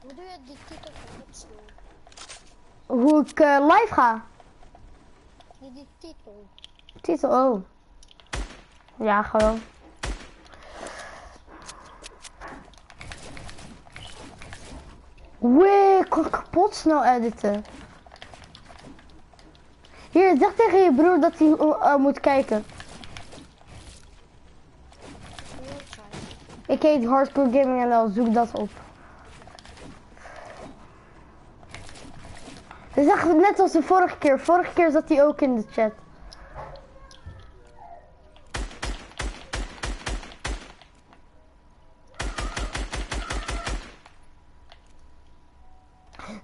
Hoe doe je die titel opslaan? Hoe ik live ga? Die titel. Titel, oh. Ja, gewoon. Wee, ik kan kapot snel editen. Hier, zeg tegen je broer dat hij moet kijken. Ik heet Hardcore Gaming NL, zoek dat op. Dat is echt net als de vorige keer. Vorige keer zat hij ook in de chat.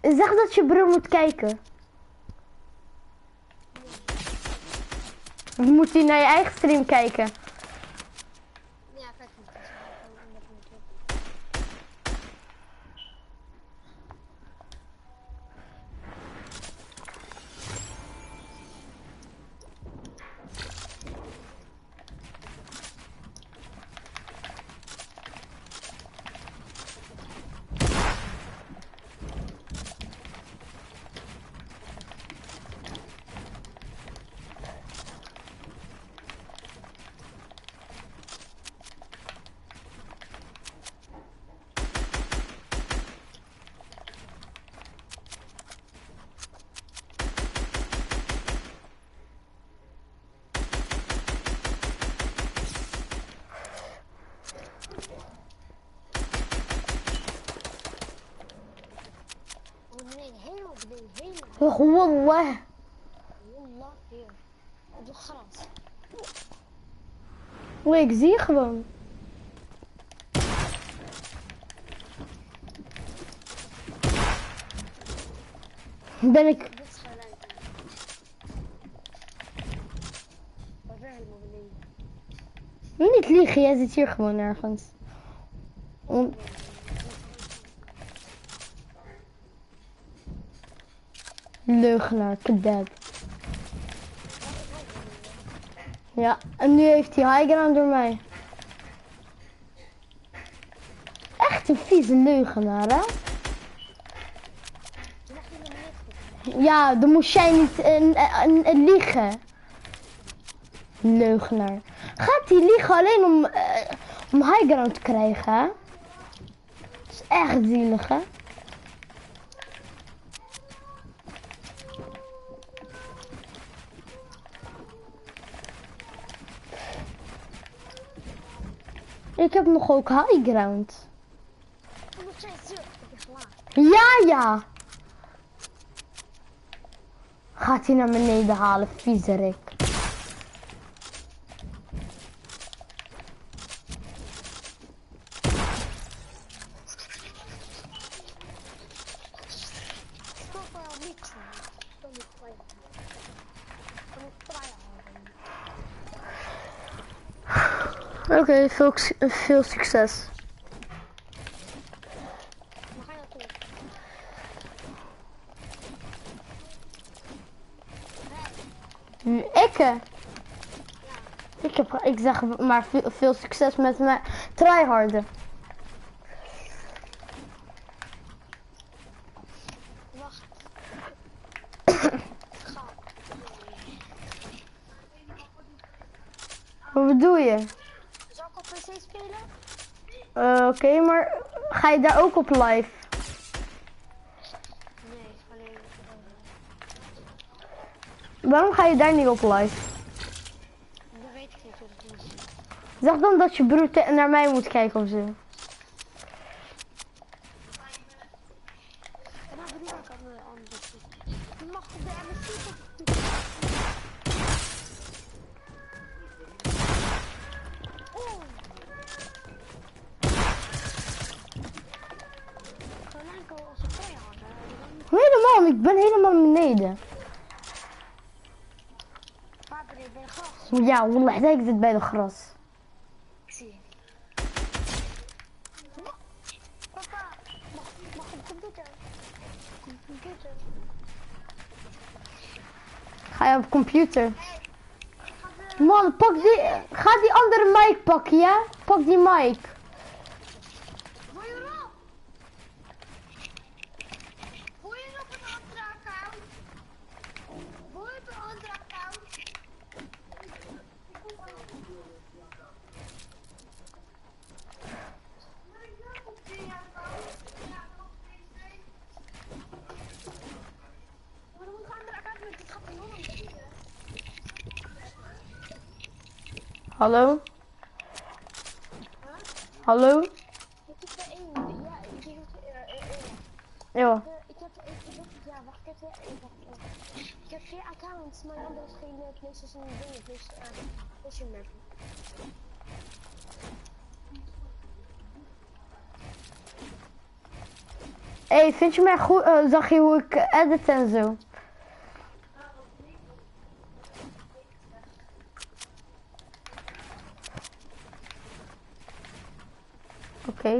Zeg dat je broer moet kijken. Of moet hij naar je eigen stream kijken? Ja, kijk niet. Wallah. Wallah, hier. Op de grond. Oeh, ik zie je gewoon. Ben ik... Dit is gelijk. Wat weer helemaal beneden. Niet liegen, jij zit hier gewoon ergens. Leugenaar, kadab. Ja, en nu heeft hij high ground door mij. Echt een vieze leugenaar, hè? Ja, dan moest jij niet liegen. Leugenaar. Gaat hij liegen alleen om high ground te krijgen, hè? Dat is echt zielig, hè? Ik heb nog ook high ground. Ja. Gaat hij naar beneden halen, viezerik. Oké, veel succes. Ik zeg maar veel succes met mijn tryharden. Wacht. Wat bedoel je? Zal ik op PC spelen? Oké, maar ga je daar ook op live? Nee, alleen... Waarom ga je daar niet op live? Dat weet ik niet hoe het is. Zeg dan dat je broer naar mij moet kijken of zo. En dan bedoel ik aan de andere. Je mag op de MSC op. Helemaal, ik ben helemaal beneden. Waar ben je bij de gras? Ja, wallah, ik zit bij de gras. Ik zie je. Papa, mag op computer? Computer. Ga je op computer? Man, ga die andere mic pakken, ja? Pak die mic. Hallo? Hallo? Ik heb er één. Ja, ik denk dat Ja. ik heb ja, wacht, ik heb er ik heb 4 accounts, maar dan is geen PlayStation dingen, dus PlayStation merken. Hey, vind je mij goed? Zag je hoe ik edit en zo? Oké.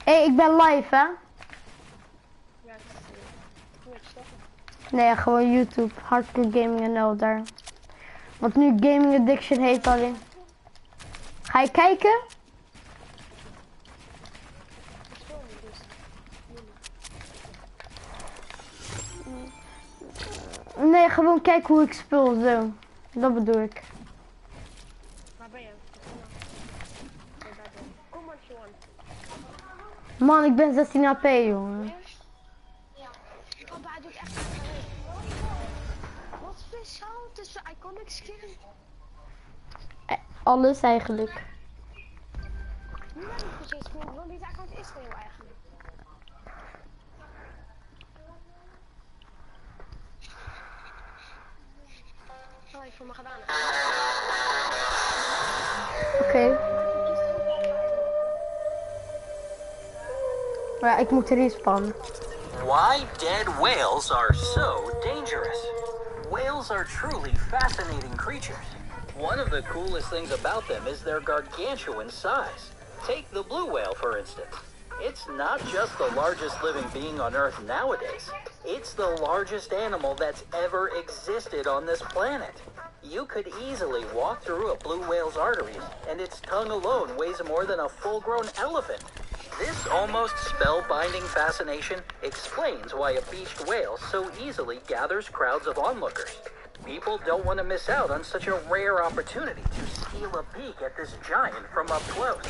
Hey, ik ben live, hè? Ja, het is Twitch, toch? Nee, gewoon YouTube. Hardcore Gaming NL daar. Want nu Gaming Addiction heet alleen. Ga je kijken? Ik speel niet, dus. Nee, gewoon kijken hoe ik speel, zo. Dat bedoel ik. Waar ben je? Kom maar, Johan. Man, ik ben 16 AP, jongen. Papa, hij doet echt wat speciaal tussen iconic skin. Alles eigenlijk. Nu heb ik precies gespeeld, want deze account is heel eigenlijk. Wat ik voor me gedaan heb. Oké. Maar ja, ik moet respannen. Why dead whales are so dangerous. Whales are truly fascinating creatures. One of the coolest things about them is their gargantuan size. Take the blue whale, for instance. It's not just the largest living being on Earth nowadays. It's the largest animal that's ever existed on this planet. You could easily walk through a blue whale's arteries, and its tongue alone weighs more than a full-grown elephant. This almost spellbinding fascination explains why a beached whale so easily gathers crowds of onlookers. People don't want to miss out on such a rare opportunity to steal a peek at this giant from up close.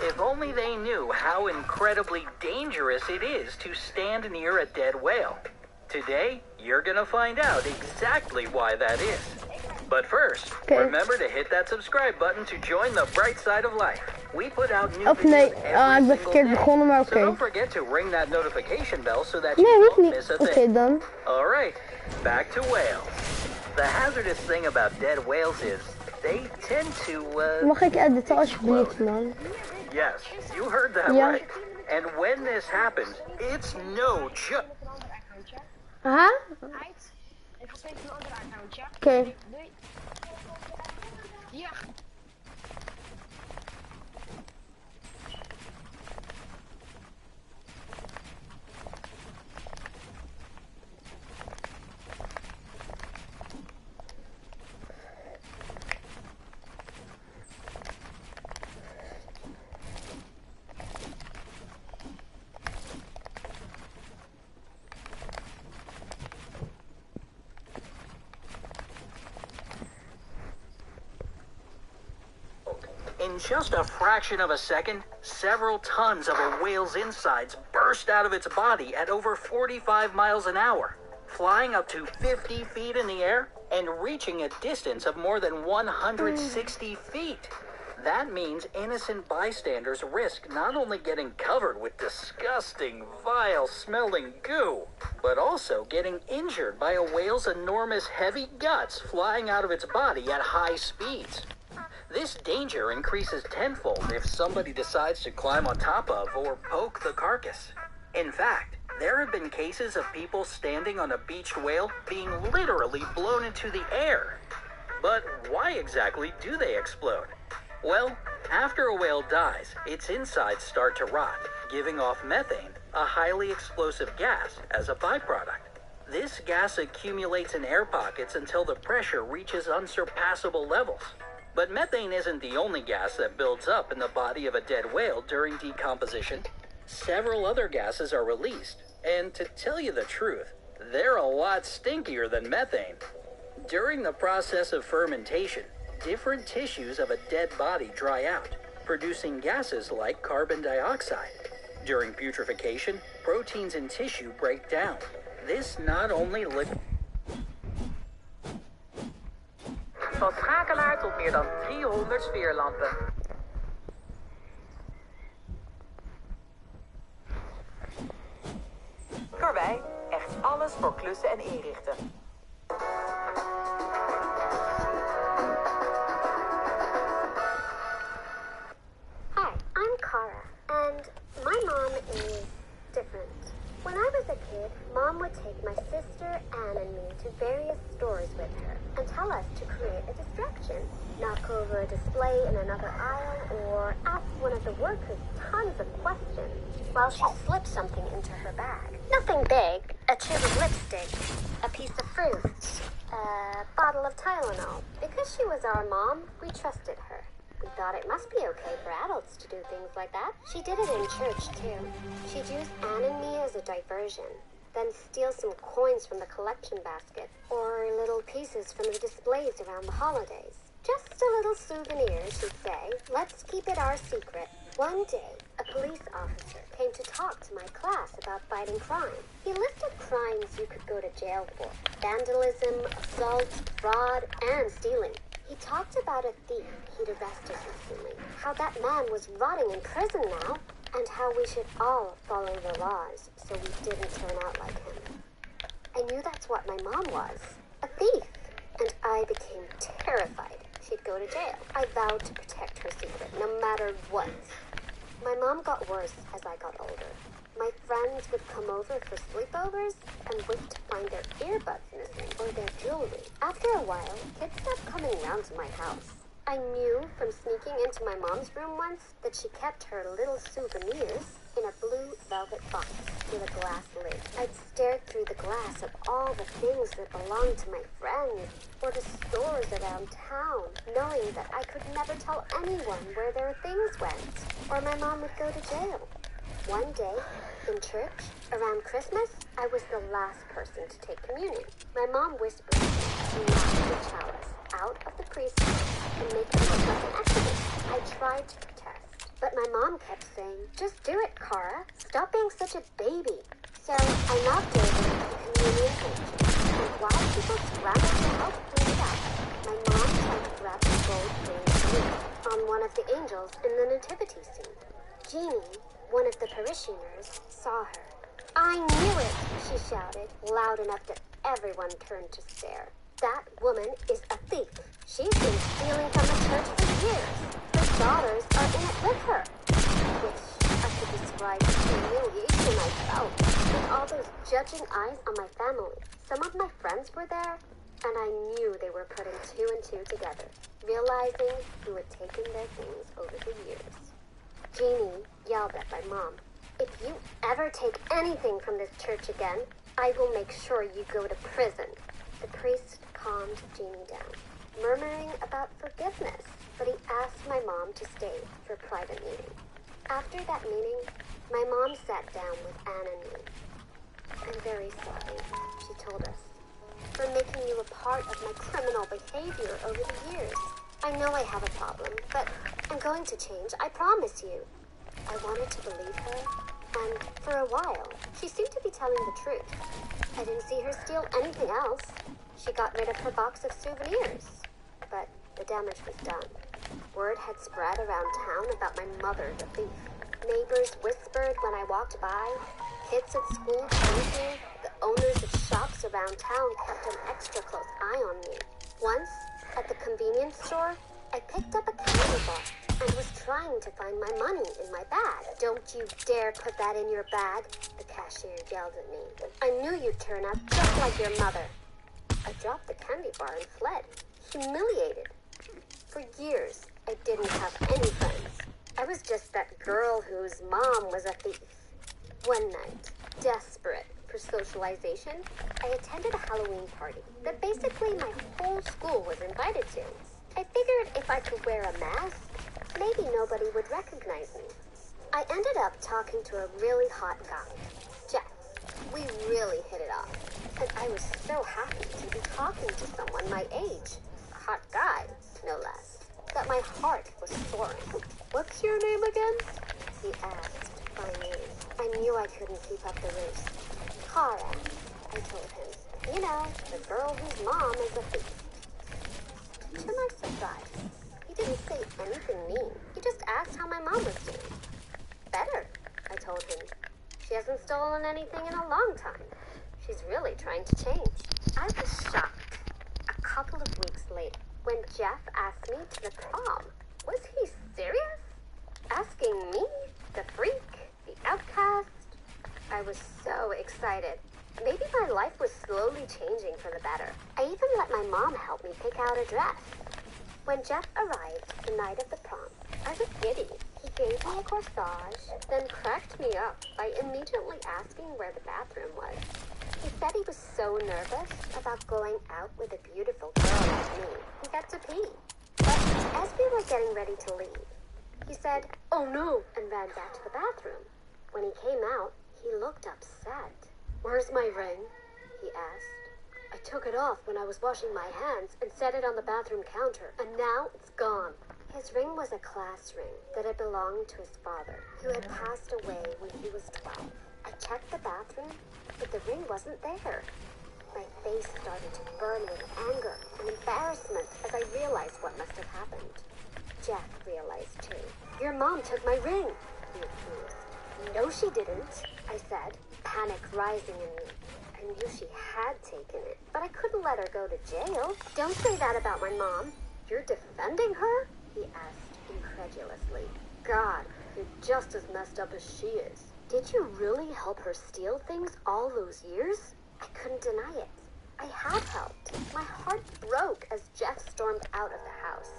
If only they knew how incredibly dangerous it is to stand near a dead whale. Today, you're gonna find out exactly why that is. But first, remember to hit that subscribe button to join the bright side of life. We put out new Of nee, videos every ik ben single verkeerd day. begonnen, maar So oké. don't forget to ring that notification bell so that Nee, you hoeft won't niet. miss a Oké, thing. dan. Alright, back to whales. The hazardous thing about dead whales is they tend to, Mag ik editen alsjeblieft, man? yes, you heard that Yeah. right. And when this happens, it's no joke. Een ander accountje. Aha? Uit. Ik ga steeds een ander accountje. Oké. Doei. Ja. In just a fraction of a second, several tons of a whale's insides burst out of its body at over 45 miles an hour, flying up to 50 feet in the air and reaching a distance of more than 160 feet. That means innocent bystanders risk not only getting covered with disgusting, vile-smelling goo, but also getting injured by a whale's enormous heavy guts flying out of its body at high speeds. This danger increases tenfold if somebody decides to climb on top of or poke the carcass. In fact, there have been cases of people standing on a beached whale being literally blown into the air. But why exactly do they explode? Well, after a whale dies, its insides start to rot, giving off methane, a highly explosive gas, as a byproduct. This gas accumulates in air pockets until the pressure reaches unsurpassable levels. But methane isn't the only gas that builds up in the body of a dead whale during decomposition. Several other gases are released, and to tell you the truth, they're a lot stinkier than methane. During the process of fermentation, different tissues of a dead body dry out, producing gases like carbon dioxide. During putrefaction, proteins in tissue break down. This not only tot meer dan 300 sfeerlampen. Karwei, echt alles voor klussen en inrichten. Hi, I'm Kara, and my mom is different. When I was a kid, Mom would take my sister Anne and me to various stores with her and tell us to create a distraction. Knock over a display in another aisle or ask one of the workers tons of questions while she slipped something into her bag. Nothing big, a tube of lipstick, a piece of fruit, a bottle of Tylenol. Because she was our mom, we trusted her. We thought it must be okay for adults to do things like that. She did it in church, too. She'd use Anne and me as a diversion, then steal some coins from the collection basket, or little pieces from the displays around the holidays. Just a little souvenir, she'd say. Let's keep it our secret. One day, a police officer came to talk to my class about fighting crime. He listed crimes you could go to jail for: vandalism, assault, fraud, and stealing. He talked about a thief he'd arrested recently, how that man was rotting in prison now, and how we should all follow the laws so we didn't turn out like him. I knew that's what my mom was, a thief, and I became terrified she'd go to jail. I vowed to protect her secret, no matter what. My mom got worse as I got older. My friends would come over for sleepovers and wait to find their earbuds missing or their jewelry. After a while, kids stopped coming round to my house. I knew from sneaking into my mom's room once that she kept her little souvenirs in a blue velvet box with a glass lid. I'd stare through the glass at all the things that belonged to my friends or to stores around town, knowing that I could never tell anyone where their things went, or my mom would go to jail. One day, in church, around Christmas, I was the last person to take communion. My mom whispered to knock the chalice out of the priest's hand and make it look like an accident. I tried to protest, but my mom kept saying, "Just do it, Kara. Stop being such a baby." So I knocked over the communion handkerchief, and while people scrambled to help clean it up, my mom tried to grab the gold ring on one of the angels in the nativity scene. Jeannie, one of the parishioners, saw her. "I knew it," she shouted, loud enough that everyone turned to stare. "That woman is a thief. She's been stealing from the church for years. Her daughters are in it with her." Which I could describe the humiliation I felt with all those judging eyes on my family. Some of my friends were there, and I knew they were putting two and two together, realizing who had taken their things over the years. Jeannie yelled at my mom, "If you ever take anything from this church again, I will make sure you go to prison." The priest calmed Jeannie down, murmuring about forgiveness, but he asked my mom to stay for a private meeting. After that meeting, my mom sat down with Anne and me. "I'm very sorry," she told us, "for making you a part of my criminal behavior over the years. I know I have a problem, but I'm going to change, I promise you." I wanted to believe her, and for a while, she seemed to be telling the truth. I didn't see her steal anything else. She got rid of her box of souvenirs, but the damage was done. Word had spread around town about my mother, the thief. Neighbors whispered when I walked by. Kids at school told me. The owners of shops around town kept an extra close eye on me. Once, at the convenience store, I picked up a candy bar and was trying to find my money in my bag. "Don't you dare put that in your bag," the cashier yelled at me. "I knew you'd turn out just like your mother." I dropped the candy bar and fled, humiliated. For years, I didn't have any friends. I was just that girl whose mom was a thief. One night, desperate for socialization, I attended a Halloween party that basically my whole school was invited to. I figured if I could wear a mask, maybe nobody would recognize me. I ended up talking to a really hot guy, Jeff. We really hit it off, and I was so happy to be talking to someone my age, a hot guy, no less, that my heart was soaring. "What's your name again?" he asked finally. I knew I couldn't keep up the ruse. "Kara," I told him. "You know, the girl whose mom is a thief." To my surprise, he didn't say anything mean. He just asked how my mom was doing. Better, I told him. She hasn't stolen anything in a long time. She's really trying to change. I was shocked. A couple of weeks later, when Jeff asked me to the prom, was he serious? Asking me, the freak, the outcast? I was so excited. Maybe my life was slowly changing for the better. I even let my mom help me pick out a dress. When Jeff arrived the night of the prom, I was giddy. He gave me a corsage, then cracked me up by immediately asking where the bathroom was. He said he was so nervous about going out with a beautiful girl like me. He got to pee. But as we were getting ready to leave, he said, "Oh no," and ran back to the bathroom. When he came out, he looked upset. "Where's my ring?" he asked. "I took it off when I was washing my hands and set it on the bathroom counter, and now it's gone." His ring was a class ring that had belonged to his father, who had passed away when he was 12. I checked the bathroom, but the ring wasn't there. My face started to burn with anger and embarrassment as I realized what must have happened. Jeff realized too. "Your mom took my ring," he accused. "No, she didn't," I said, panic rising in me. I knew she had taken it, but I couldn't let her go to jail. "Don't say that about my mom. You're defending her?" he asked incredulously. "God, you're just as messed up as she is. Did you really help her steal things all those years?" I couldn't deny it. I had helped. My heart broke as Jeff stormed out of the house.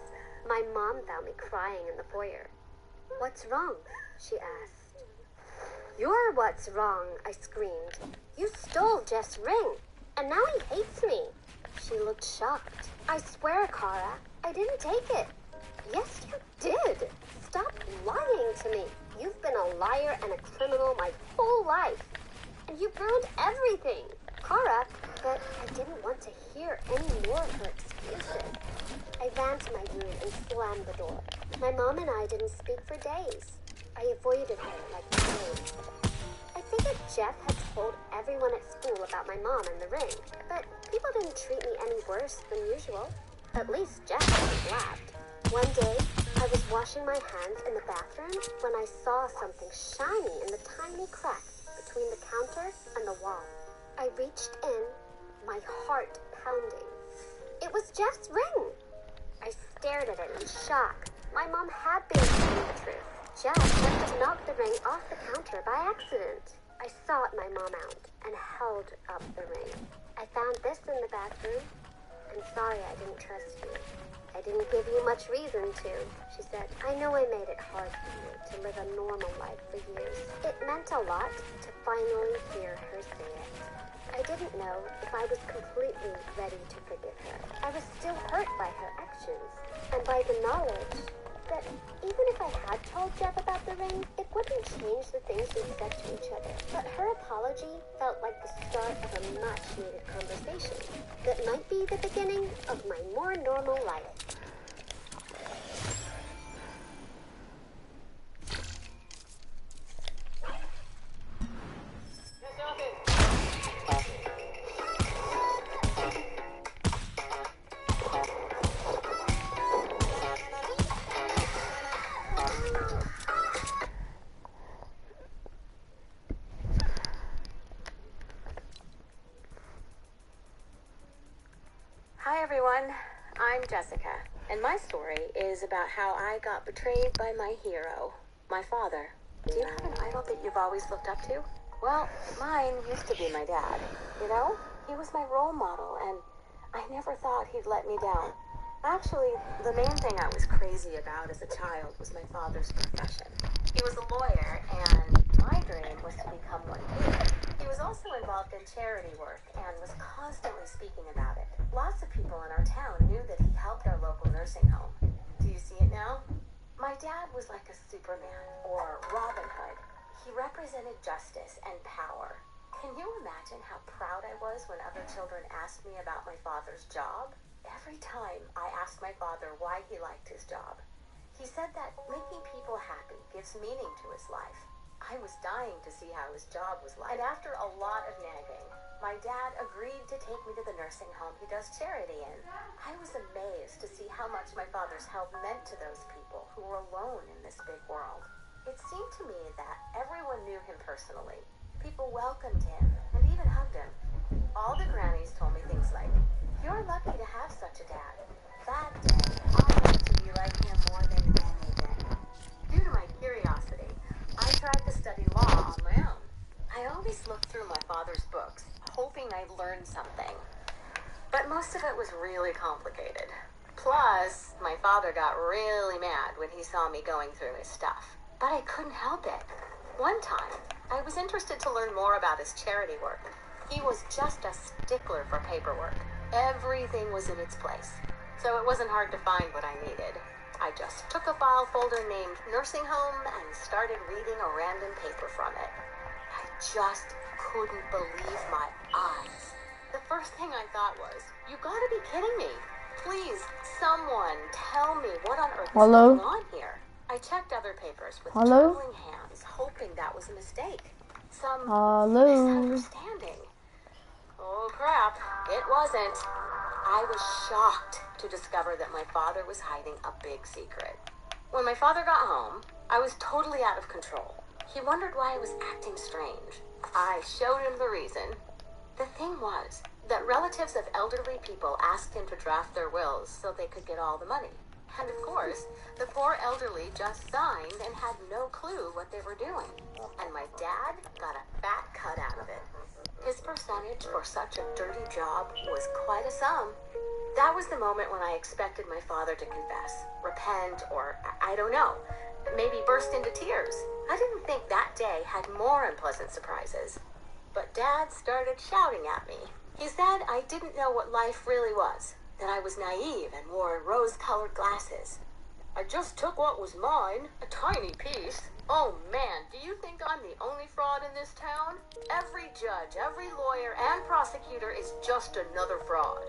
My mom found me crying in the foyer. "What's wrong?" she asked. "You're what's wrong," I screamed. "You stole Jeff's ring, and now he hates me." She looked shocked. "I swear, Kara, I didn't take it." "Yes, you did. Stop lying to me. You've been a liar and a criminal my whole life, and you've ruined everything." Kara, but I didn't want to hear any more of her excuses. I ran to my room and slammed the door. My mom and I didn't speak for days. I avoided her like the plague. I figured Jeff had told everyone at school about my mom and the ring, but people didn't treat me any worse than usual. At least Jeff hadn't laughed. One day, I was washing my hands in the bathroom when I saw something shiny in the tiny crack between the counter and the wall. I reached in, my heart pounding. It was Jeff's ring! I stared at it in shock. My mom had been telling the truth. Jeff must have knocked the ring off the counter by accident. I sought my mom out and held up the ring. "I found this in the bathroom. I'm sorry I didn't trust you. I didn't give you much reason to," she said. "I know I made it hard for you to live a normal life for years." It meant a lot to finally hear her say it. I didn't know if I was completely ready to forgive her. I was still hurt by her actions, and by the knowledge that even if I had told Jeff about the ring, it wouldn't change the things we said to each other. But her apology felt like the start of a much-needed conversation that might be the beginning of my more normal life. Hi everyone, I'm Jessica, and my story is about how I got betrayed by my hero, my father. Do you have an idol that you've always looked up to? Well, mine used to be my dad. You know, he was my role model, and I never thought he'd let me down. Actually, the main thing I was crazy about as a child was my father's profession. He was a lawyer, and my dream was to become one too. He was also involved in charity work and was constantly speaking about it. Lots of people in our town knew that he helped our local nursing home. Do you see it now? My dad was like a Superman, or Robin Hood. He represented justice and power. Can you imagine how proud I was when other children asked me about my father's job? Every time I asked my father why he liked his job, he said that making people happy gives meaning to his life. I was dying to see how his job was like. And after a lot of nagging, my dad agreed to take me to the nursing home he does charity in. I was amazed to see how much my father's help meant to those people who were alone in this big world. It seemed to me that everyone knew him personally. People welcomed him and even hugged him. All the grannies told me things like, "You're lucky to have such a dad." That day, I wanted to be like him more than anything. Due to my curiosity, I tried to study law on my own. I always looked through my father's books, hoping I'd learn something. But most of it was really complicated. Plus, my father got really mad when he saw me going through his stuff. But I couldn't help it. One time, I was interested to learn more about his charity work. He was just a stickler for paperwork. Everything was in its place. So it wasn't hard to find what I needed. I just took a file folder named Nursing Home and started reading a random paper from it. I just couldn't believe my eyes. The first thing I thought was, "You gotta be kidding me. Please, someone tell me what on earth is going on here." I checked other papers with trembling hands, hoping that was a mistake. Some misunderstanding. Oh crap, it wasn't. I was shocked to discover that my father was hiding a big secret. When my father got home, I was totally out of control. He wondered why I was acting strange. I showed him the reason. The thing was that relatives of elderly people asked him to draft their wills so they could get all the money. And of course, the poor elderly just signed and had no clue what they were doing. And my dad got a fat cut out of it. His percentage for such a dirty job was quite a sum. That was the moment when I expected my father to confess, repent, or I don't know, maybe burst into tears. I didn't think that day had more unpleasant surprises. But Dad started shouting at me. He said I didn't know what life really was, that I was naive and wore rose-colored glasses. I just took what was mine, a tiny piece. Oh man, do you think I'm the only fraud in this town? Every judge, every lawyer, and prosecutor is just another fraud.